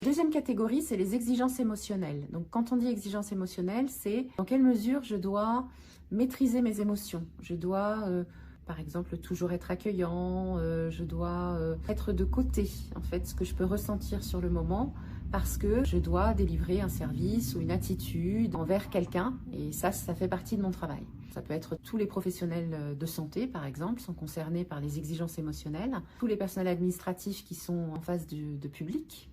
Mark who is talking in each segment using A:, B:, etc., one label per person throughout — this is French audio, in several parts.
A: Deuxième catégorie, c'est les exigences émotionnelles. Donc quand on dit exigences émotionnelles, c'est dans quelle mesure je dois maîtriser mes émotions. Je dois, par exemple, toujours être accueillant, je dois être de côté, en fait, ce que je peux ressentir sur le moment, parce que je dois délivrer un service ou une attitude envers quelqu'un, et ça fait partie de mon travail. Ça peut être tous les professionnels de santé, par exemple, sont concernés par les exigences émotionnelles, tous les personnels administratifs qui sont en face de public,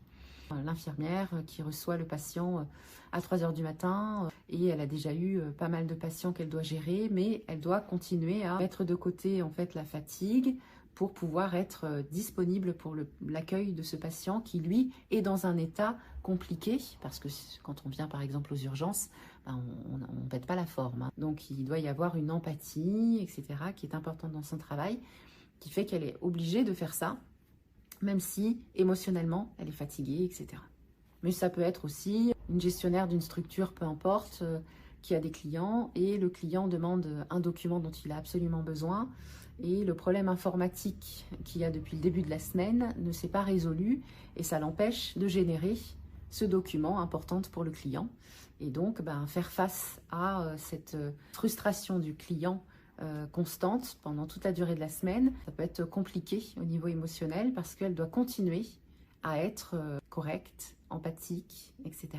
A: l'infirmière qui reçoit le patient à 3 heures du matin et elle a déjà eu pas mal de patients qu'elle doit gérer, mais elle doit continuer à mettre de côté en fait la fatigue pour pouvoir être disponible pour l'accueil de ce patient qui lui est dans un état compliqué, parce que quand on vient par exemple aux urgences, ben, on ne pète pas la forme, hein. Donc il doit y avoir une empathie, etc., qui est importante dans son travail, qui fait qu'elle est obligée de faire ça, même si émotionnellement elle est fatiguée, etc. Mais ça peut être aussi une gestionnaire d'une structure, peu importe, qui a des clients et le client demande un document dont il a absolument besoin et le problème informatique qu'il y a depuis le début de la semaine ne s'est pas résolu et ça l'empêche de générer ce document important pour le client. Et donc, faire face à cette frustration du client constante pendant toute la durée de la semaine, ça peut être compliqué au niveau émotionnel parce qu'elle doit continuer à être correcte, empathique, etc.